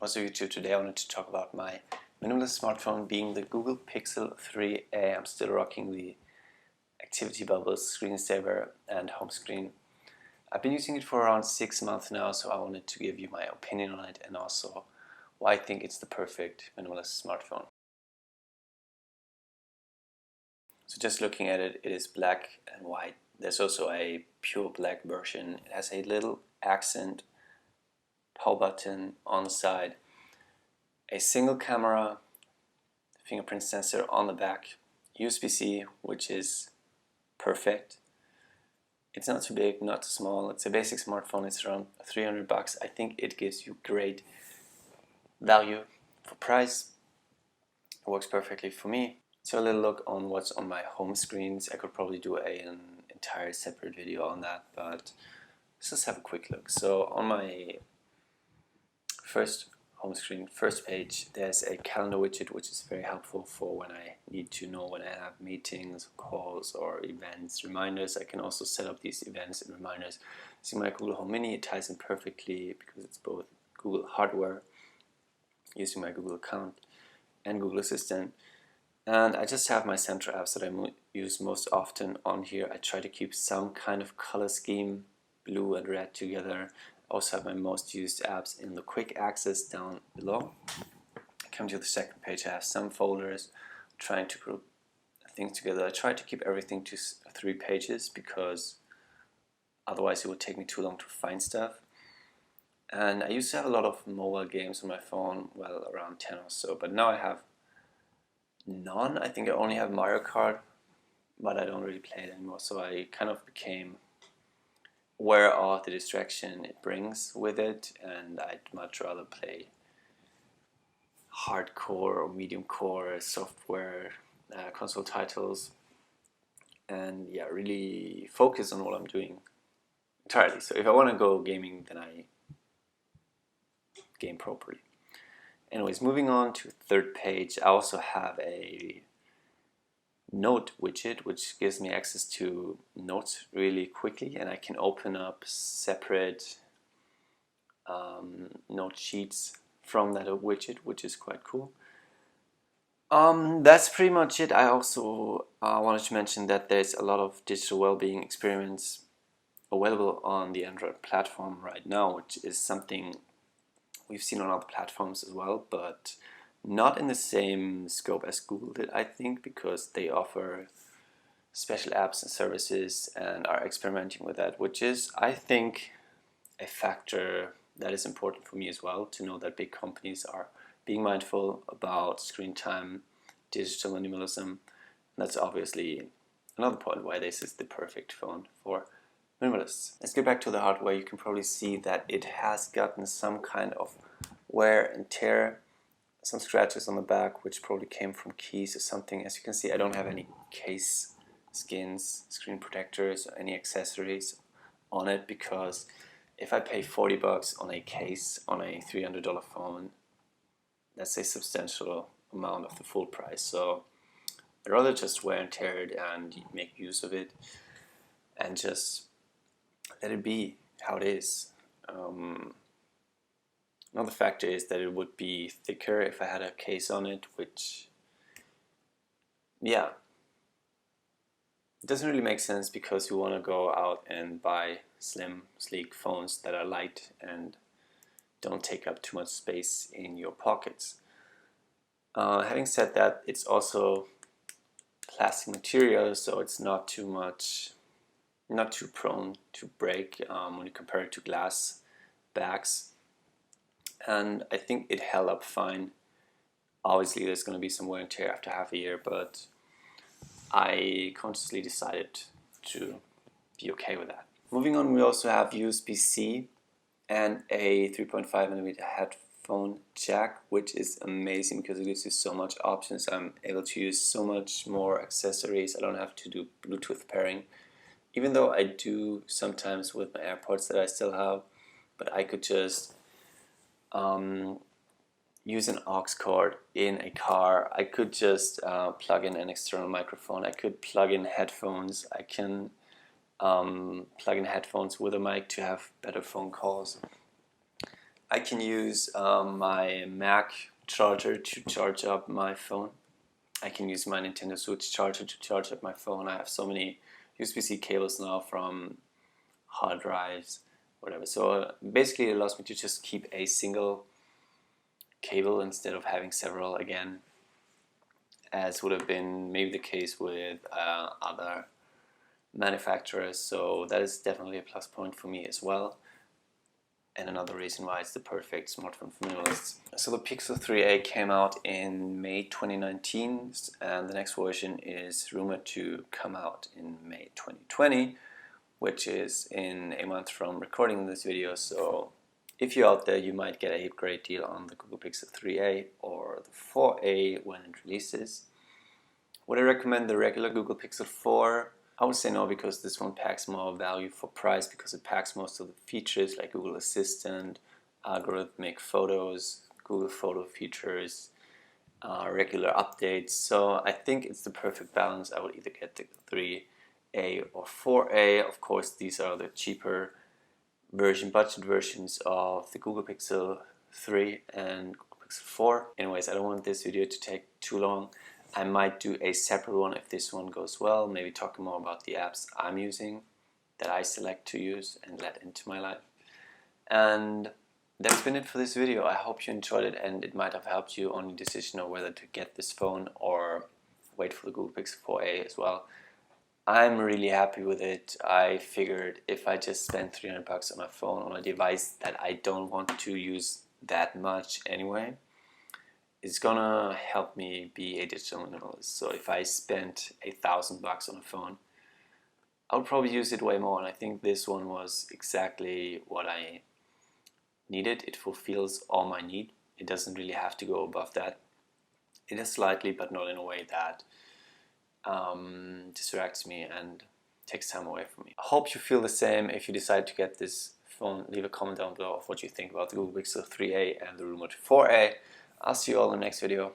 Also YouTube, today I wanted to talk about my minimalist smartphone being the Google Pixel 3a. I'm still rocking the activity bubbles, screensaver and home screen. I've been using it for around 6 months now, so I wanted to give you my opinion on it and also why I think it's the perfect minimalist smartphone. So just looking at it, it is black and white. There's also a pure black version. It has a little accent power button on the side, a single camera, fingerprint sensor on the back, USB-C, which is perfect. It's not too big, not too small. It's a basic smartphone. It's around $300. I think it gives you great value for price. It works perfectly for me. So a little look on what's on my home screens. I could probably do an entire separate video on that, but let's just have a quick look. So on my first home screen, first page, there's a calendar widget, which is very helpful for when I need to know when I have meetings, calls, or events, reminders. I can also set up these events and reminders using my Google Home Mini. It ties in perfectly because it's both Google hardware, using my Google account, and Google Assistant. And I just have my central apps that I use most often on here. I try to keep some kind of color scheme, blue and red together. I also have my most used apps in the quick access down below. I come to the second page. I have some folders, trying to group things together. I try to keep everything to 3 pages because otherwise it would take me too long to find stuff. And I used to have a lot of mobile games on my phone, well, around 10 or so, but now I have none. I think I only have Mario Kart, but I don't really play it anymore, so I kind of became aware of the distraction it brings with it, and I'd much rather play hardcore or medium core software console titles and really focus on what I'm doing entirely. So if I want to go gaming, then I game properly. Anyways, moving on to third page, I also have a note widget which gives me access to notes really quickly, and I can open up separate note sheets from that widget, which is quite cool. That's pretty much it. I also wanted to mention that there's a lot of digital well-being experiments available on the Android platform right now, which is something we've seen on other platforms as well, but not in the same scope as Google did, I think, because they offer special apps and services and are experimenting with that, which is, I think, a factor that is important for me as well, to know that big companies are being mindful about screen time, digital minimalism. That's obviously another point why this is the perfect phone for minimalists. Let's get back to the hardware. You can probably see that it has gotten some kind of wear and tear, some scratches on the back, which probably came from keys or something. As you can see, I don't have any case skins, screen protectors, or any accessories on it, because if I pay $40 on a case on a $300 phone, that's a substantial amount of the full price. So I'd rather just wear and tear it and make use of it and just let it be how it is. Another factor is that it would be thicker if I had a case on it, which, it doesn't really make sense because you want to go out and buy slim, sleek phones that are light and don't take up too much space in your pockets. Having said that, it's also plastic material, so it's not too prone to break when you compare it to glass bags. And I think it held up fine. Obviously there's going to be some wear and tear after half a year, but I consciously decided to be okay with that. Moving on, we also have USB-C and a 3.5mm headphone jack, which is amazing because it gives you so much options. I'm able to use so much more accessories. I don't have to do Bluetooth pairing, even though I do sometimes with my AirPods that I still have, but I could just use an aux cord in a car. I could just plug in an external microphone. I could plug in headphones. I can plug in headphones with a mic to have better phone calls. I can use my Mac charger to charge up my phone. I can use my Nintendo Switch charger to charge up my phone. I have so many USB-C cables now from hard drives, whatever. So basically it allows me to just keep a single cable instead of having several, again, as would have been maybe the case with other manufacturers. So that is definitely a plus point for me as well, and another reason why it's the perfect smartphone for minimalists. So the Pixel 3a came out in May 2019, and the next version is rumored to come out in May 2020, which is in a month from recording this video. So if you're out there, you might get a great deal on the Google Pixel 3a or the 4a when it releases. Would I recommend the regular Google Pixel 4? I would say no, because this one packs more value for price, because it packs most of the features like Google Assistant, algorithmic photos, Google photo features, regular updates. So I think it's the perfect balance. I would either get the 3a or 4a. Of course, these are the cheaper budget versions of the Google Pixel 3 and Google Pixel 4. Anyways, I don't want this video to take too long. I might do a separate one if this one goes well, maybe talking more about the apps I'm using, that I select to use and let into my life. And that's been it for this video. I hope you enjoyed it, and it might have helped you on your decision of whether to get this phone or wait for the Google Pixel 4a as well. I'm really happy with it. I figured if I just spend $300 on my phone on a device that I don't want to use that much anyway, it's gonna help me be a digital minimalist. So if I spent $1,000 on a phone, I would probably use it way more, and I think this one was exactly what I needed. It fulfills all my need. It doesn't really have to go above that. It is slightly, but not in a way that distracts me and takes time away from me. I hope you feel the same. If you decide to get this phone, leave a comment down below of what you think about the Google Pixel 3a and the rumored 4a. I'll see you all in the next video.